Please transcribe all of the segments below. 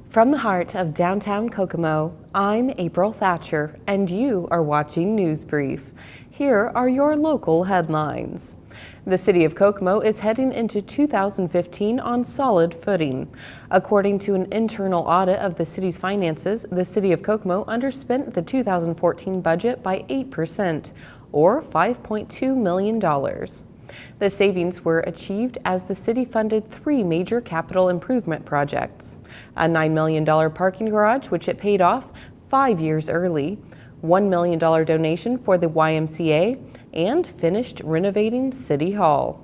From the heart of downtown Kokomo, I'm April Thatcher, and you are watching News Brief. Here are your local headlines. The city of Kokomo is heading into 2015 on solid footing. According to an internal audit of the city's finances, the city of Kokomo underspent the 2014 budget by 8%, or $5.2 million. The savings were achieved as the city funded 3 major capital improvement projects: a $9 million parking garage, which it paid off 5 years early, $1 million donation for the YMCA, and finished renovating City Hall.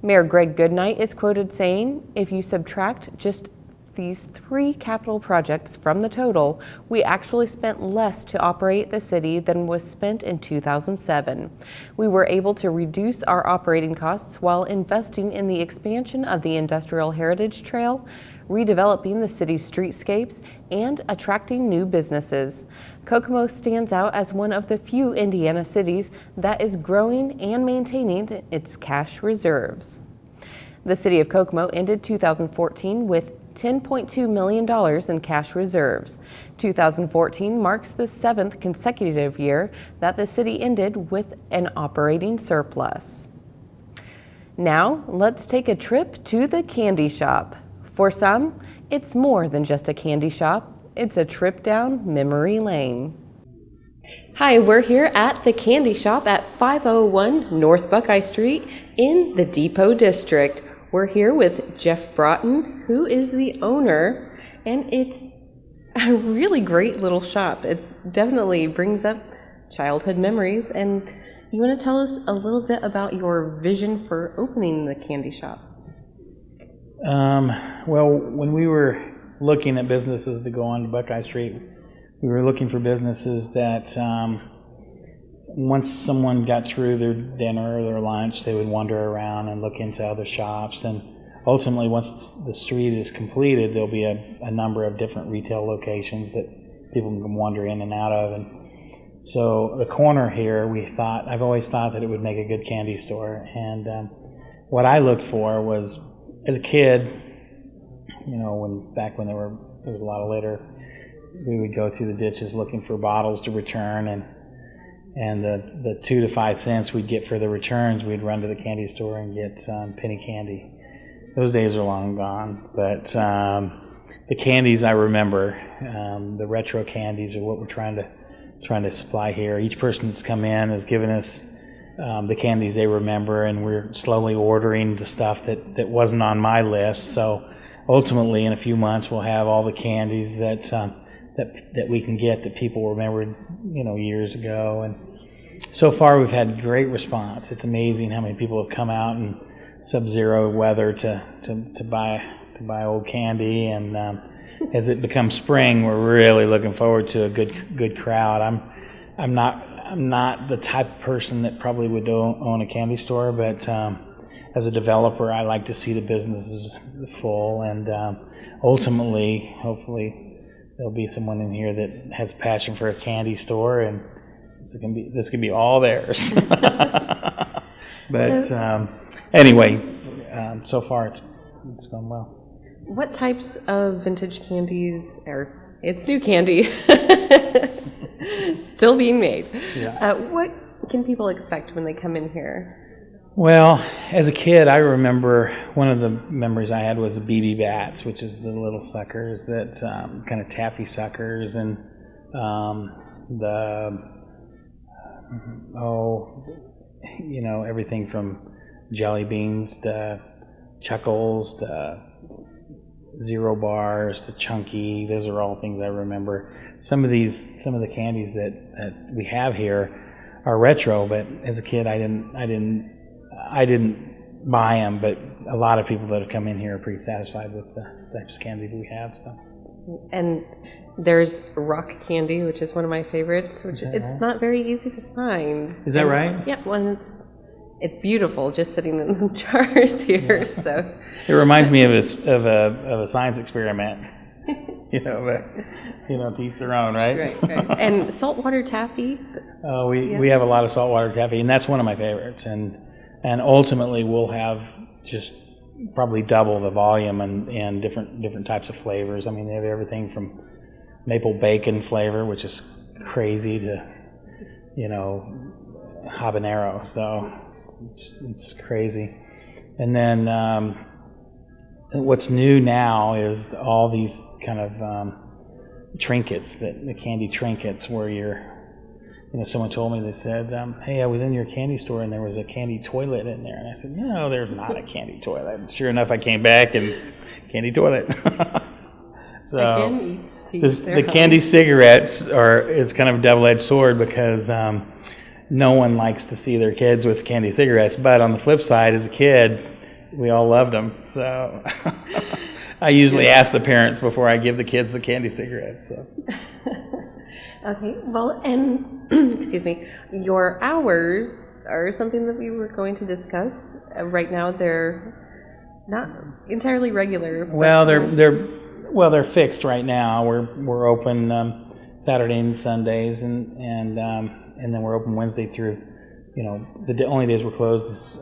Mayor Greg Goodnight is quoted saying, "If you subtract just these 3 capital projects from the total, we actually spent less to operate the city than was spent in 2007. We were able to reduce our operating costs while investing in the expansion of the Industrial Heritage Trail, redeveloping the city's streetscapes, and attracting new businesses." Kokomo stands out as one of the few Indiana cities that is growing and maintaining its cash reserves. The city of Kokomo ended 2014 with $10.2 million in cash reserves. 2014 marks the 7th consecutive year that the city ended with an operating surplus. Now, let's take a trip to the candy shop. For some, it's more than just a candy shop. It's a trip down memory lane. Hi, we're here at the candy shop at 501 North Buckeye Street in the Depot District. We're here with Jeff Broughton, who is the owner, and it's a really great little shop. It definitely brings up childhood memories. And you want to tell us a little bit about your vision for opening the candy shop? Well, when we were looking at businesses to go on to Buckeye Street, we were looking for businesses that once someone got through their dinner or their lunch, they would wander around and look into other shops. And ultimately, once the street is completed, there'll be a number of different retail locations that people can wander in and out of. And so the corner here, I've always thought that it would make a good candy store. And what I looked for was, as a kid, back when there was a lot of litter, we would go through the ditches looking for bottles to return, and the 2 to 5 cents we'd get for the returns, we'd run to the candy store and get penny candy. Those days are long gone, but the candies I remember, the retro candies, are what we're trying to supply here. Each person that's come in has given us the candies they remember, and we're slowly ordering the stuff that wasn't on my list. So ultimately, in a few months, we'll have all the candies that we can get that people remembered, years ago. And so far, we've had great response. It's amazing how many people have come out in sub-zero weather to buy old candy. And as it becomes spring, we're really looking forward to a good crowd. I'm not the type of person that probably would own a candy store, but as a developer, I like to see the businesses full, and ultimately, hopefully, there'll be someone in here that has a passion for a candy store, and this can be all theirs. But anyway, so far it's gone well. What types of vintage candies, or it's new candy, still being made? Yeah. What can people expect when they come in here? Well, as a kid, I remember one of the memories I had was the BB bats, which is the little suckers that kind of taffy suckers, and everything from jelly beans to Chuckles to Zero Bars to Chunky. Those are all things I remember. Some of the candies that we have here are retro, but as a kid, I didn't buy them, but a lot of people that have come in here are pretty satisfied with the types of candy that we have. So. And there's rock candy, which is one of my favorites, which it's not very easy to find. Is that right? Yeah, well, it's beautiful just sitting in the jars here. Yeah. So it reminds me of a science experiment. To each their own, right? Right. And saltwater taffy. We have a lot of saltwater taffy, and that's one of my favorites. And ultimately, we'll have just probably double the volume and different types of flavors. I mean, they have everything from maple bacon flavor, which is crazy, to habanero. So it's crazy. And then what's new now is all these kind of trinkets, the candy trinkets, where someone told me, they said, hey, I was in your candy store and there was a candy toilet in there. And I said, no, there's not a candy toilet. And sure enough, I came back and candy toilet. So the candy cigarettes is kind of a double-edged sword, because no one likes to see their kids with candy cigarettes. But on the flip side, as a kid, we all loved them. So I usually ask the parents before I give the kids the candy cigarettes. So. Okay, well, and excuse me, your hours are something that we were going to discuss. Right now, they're not entirely regular. Well, they're fixed right now. We're open Saturday and Sundays, and then we're open Wednesday through. The only days we're closed is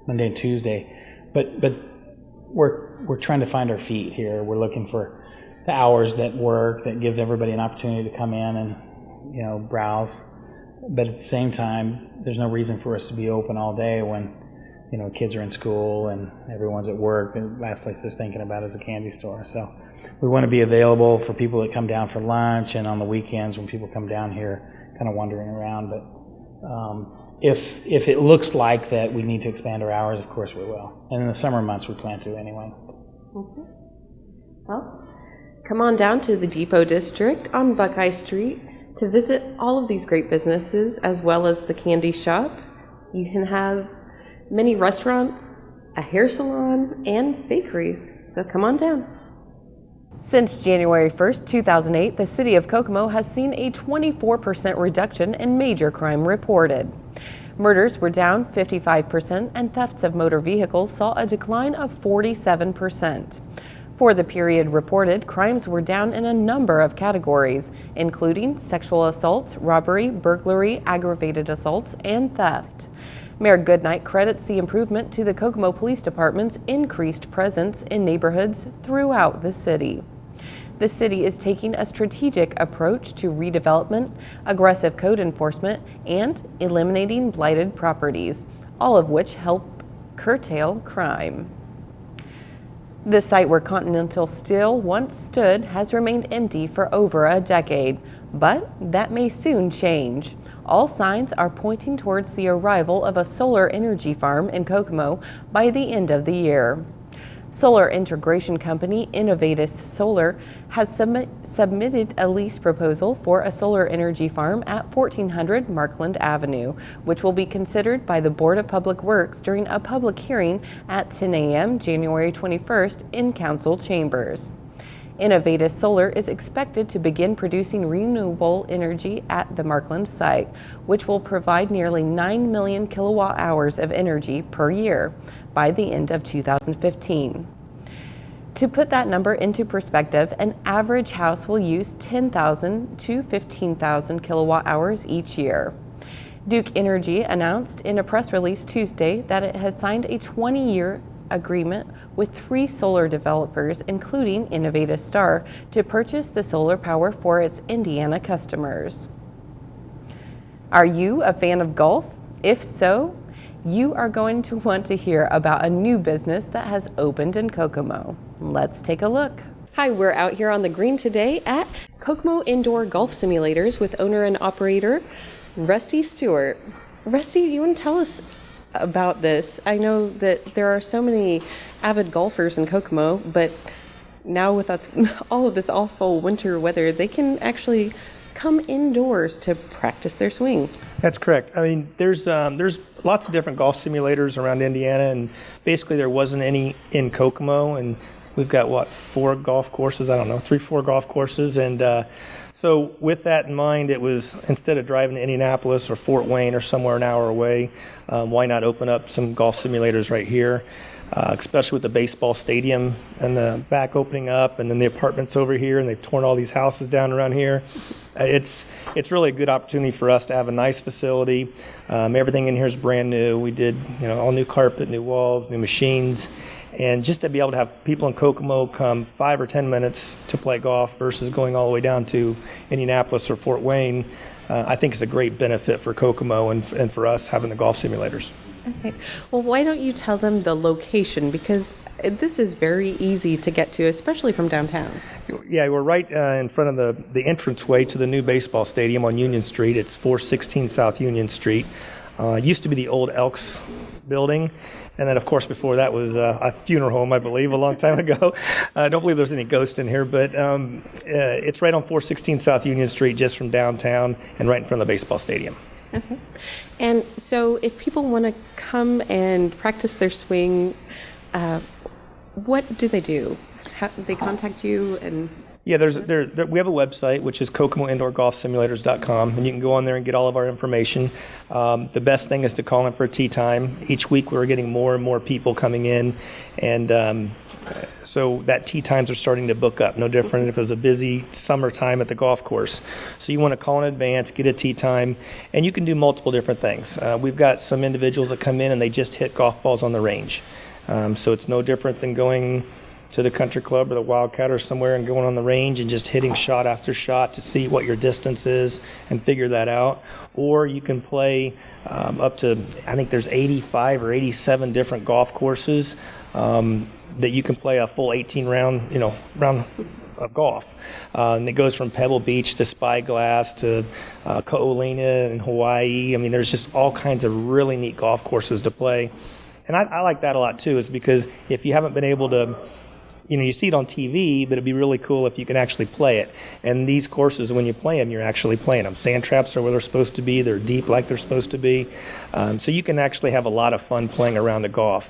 Monday and Tuesday. But we're trying to find our feet here. We're looking for the hours that work, that gives everybody an opportunity to come in and browse. But at the same time, there's no reason for us to be open all day when kids are in school and everyone's at work. The last place they're thinking about is a candy store. So we want to be available for people that come down for lunch, and on the weekends when people come down here kind of wandering around. But if it looks like that we need to expand our hours, of course we will. And in the summer months we plan to anyway. Mm-hmm. Well, come on down to the Depot District on Buckeye Street to visit all of these great businesses, as well as the candy shop. You can have many restaurants, a hair salon, and bakeries. So come on down. Since January 1st, 2008, the city of Kokomo has seen a 24% reduction in major crime reported. Murders were down 55%, and thefts of motor vehicles saw a decline of 47%. For the period reported, crimes were down in a number of categories, including sexual assaults, robbery, burglary, aggravated assaults, and theft. Mayor Goodnight credits the improvement to the Kokomo Police Department's increased presence in neighborhoods throughout the city. The city is taking a strategic approach to redevelopment, aggressive code enforcement, and eliminating blighted properties, all of which help curtail crime. The site where Continental Steel once stood has remained empty for over a decade, but that may soon change. All signs are pointing towards the arrival of a solar energy farm in Kokomo by the end of the year. Solar integration company Innovatus Solar has submitted a lease proposal for a solar energy farm at 1400 Markland Avenue, which will be considered by the Board of Public Works during a public hearing at 10 a.m. January 21st in Council Chambers. Innovatus Solar is expected to begin producing renewable energy at the Markland site, which will provide nearly 9 million kilowatt hours of energy per year by the end of 2015. To put that number into perspective, an average house will use 10,000 to 15,000 kilowatt hours each year. Duke Energy announced in a press release Tuesday that it has signed a 20-year agreement with 3 solar developers, including Innovatus Star, to purchase the solar power for its Indiana customers. Are you a fan of golf? If so, you are going to want to hear about a new business that has opened in Kokomo. Let's take a look. Hi, we're out here on the green today at Kokomo Indoor Golf Simulators with owner and operator Rusty Stewart. Rusty, do you want to tell us about this? I know that there are so many avid golfers in Kokomo, but now with all of this awful winter weather, they can actually come indoors to practice their swing. That's correct. I mean, there's lots of different golf simulators around Indiana, and basically there wasn't any in Kokomo, and We've got, 4 golf courses? I don't know, 3, 4 golf courses. And so with that in mind, it was, instead of driving to Indianapolis or Fort Wayne or somewhere an hour away, why not open up some golf simulators right here? Especially with the baseball stadium and the back opening up, and then the apartments over here, and they've torn all these houses down around here. It's really a good opportunity for us to have a nice facility. Everything in here is brand new. We did all new carpet, new walls, new machines, and just to be able to have people in Kokomo come 5 or 10 minutes to play golf versus going all the way down to Indianapolis or Fort Wayne, I think is a great benefit for Kokomo and for us having the golf simulators. Okay. Well, why don't you tell them the location? Because this is very easy to get to, especially from downtown. Yeah, we're right in front of the entranceway to the new baseball stadium on Union Street. It's 416 South Union Street. It used to be the old Elks building. And then, of course, before that was a funeral home, I believe, a long time ago. I don't believe there's any ghosts in here, but it's right on 416 South Union Street, just from downtown and right in front of the baseball stadium. Okay. And so if people want to come and practice their swing, what do they do? How, they contact you and... Yeah, we have a website, which is KokomoIndoorGolfSimulators.com, and you can go on there and get all of our information. The best thing is to call in for a tee time. Each week we're getting more and more people coming in, and so that tee times are starting to book up, no different if it was a busy summertime at the golf course. So you want to call in advance, get a tee time, and you can do multiple different things. We've got some individuals that come in and they just hit golf balls on the range. So it's no different than going to the country club or the Wildcat or somewhere and going on the range and just hitting shot after shot to see what your distance is and figure that out. Or you can play up to, I think there's 85 or 87 different golf courses that you can play a full 18 round of golf. And it goes from Pebble Beach to Spyglass to Ko'olina in Hawaii. I mean, there's just all kinds of really neat golf courses to play. And I like that a lot too, is because if you haven't been able to, you see it on TV, but it'd be really cool if you can actually play it. And these courses, when you play them, you're actually playing them. Sand traps are where they're supposed to be. They're deep like they're supposed to be. So you can actually have a lot of fun playing around the golf.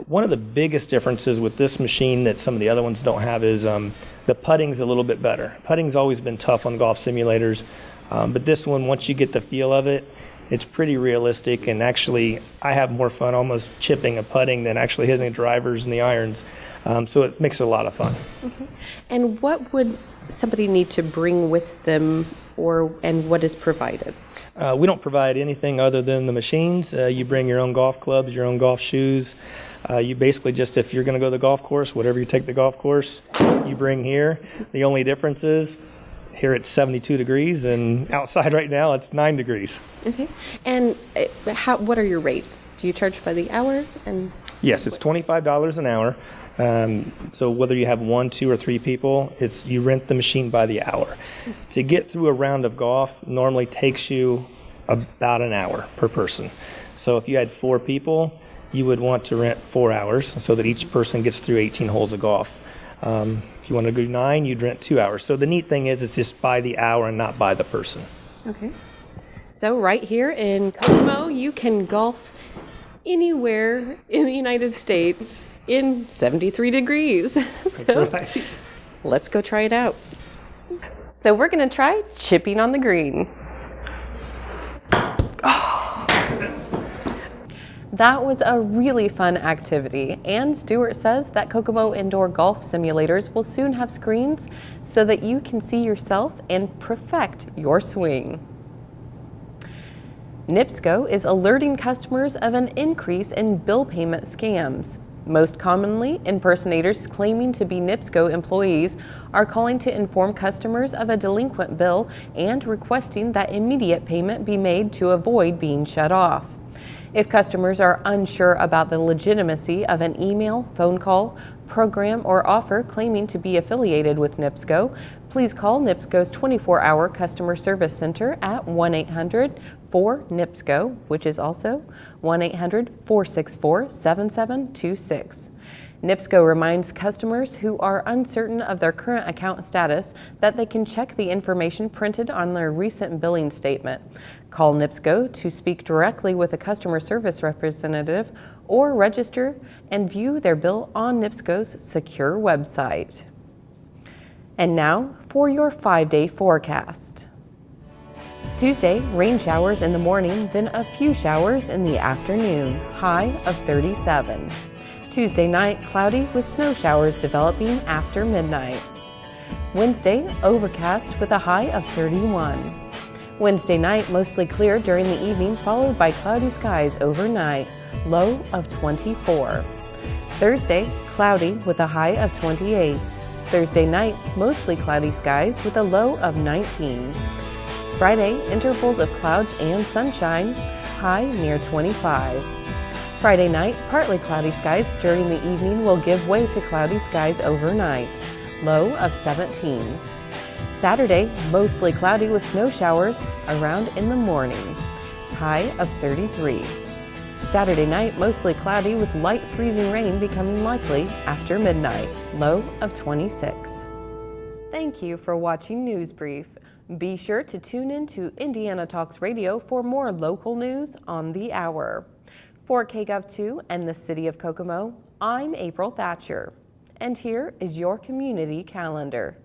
One of the biggest differences with this machine that some of the other ones don't have is the putting's a little bit better. Putting's always been tough on golf simulators, but this one, once you get the feel of it, it's pretty realistic, and actually I have more fun almost chipping a putting than actually hitting the drivers and the irons. So it makes it a lot of fun. Mm-hmm. And what would somebody need to bring with them, and what is provided? We don't provide anything other than the machines. You bring your own golf clubs, your own golf shoes. You basically just, if you're going to go to the golf course, whatever you take the golf course, you bring here. The only difference is here it's 72 degrees, and outside right now it's 9 degrees. Okay. And what are your rates? Do you charge by the hour? And yes, it's $25 an hour. So whether you have 1, 2, or 3 people, you rent the machine by the hour. To get through a round of golf normally takes you about an hour per person. So if you had 4 people, you would want to rent 4 hours so that each person gets through 18 holes of golf. If you want to do 9, you'd rent 2 hours. So the neat thing is it's just by the hour and not by the person. Okay. So right here in Kokomo, you can golf anywhere in the United States in 73 degrees. So Right. Let's go try it out. So we're going to try chipping on the green. That was a really fun activity, and Stuart says that Kokomo Indoor Golf Simulators will soon have screens so that you can see yourself and perfect your swing. NIPSCO is alerting customers of an increase in bill payment scams. Most commonly, impersonators claiming to be NIPSCO employees are calling to inform customers of a delinquent bill and requesting that immediate payment be made to avoid being shut off. If customers are unsure about the legitimacy of an email, phone call, program, or offer claiming to be affiliated with NIPSCO, please call NIPSCO's 24-hour customer service center at 1-800-4-NIPSCO, which is also 1-800-464-7726. NIPSCO reminds customers who are uncertain of their current account status that they can check the information printed on their recent billing statement. Call NIPSCO to speak directly with a customer service representative or register and view their bill on NIPSCO's secure website. And now for your 5-day forecast. Tuesday, rain showers in the morning, then a few showers in the afternoon, high of 37. Tuesday night, cloudy with snow showers developing after midnight. Wednesday, overcast with a high of 31. Wednesday night, mostly clear during the evening, followed by cloudy skies overnight, low of 24. Thursday, cloudy with a high of 28. Thursday night, mostly cloudy skies with a low of 19. Friday, intervals of clouds and sunshine, high near 25. Friday night, partly cloudy skies during the evening will give way to cloudy skies overnight, low of 17. Saturday, mostly cloudy with snow showers around in the morning, high of 33. Saturday night, mostly cloudy with light freezing rain becoming likely after midnight, low of 26. Thank you for watching News Brief. Be sure to tune in to Indiana Talks Radio for more local news on the hour. For Kgov2 and the City of Kokomo, I'm April Thatcher. And here is your community calendar.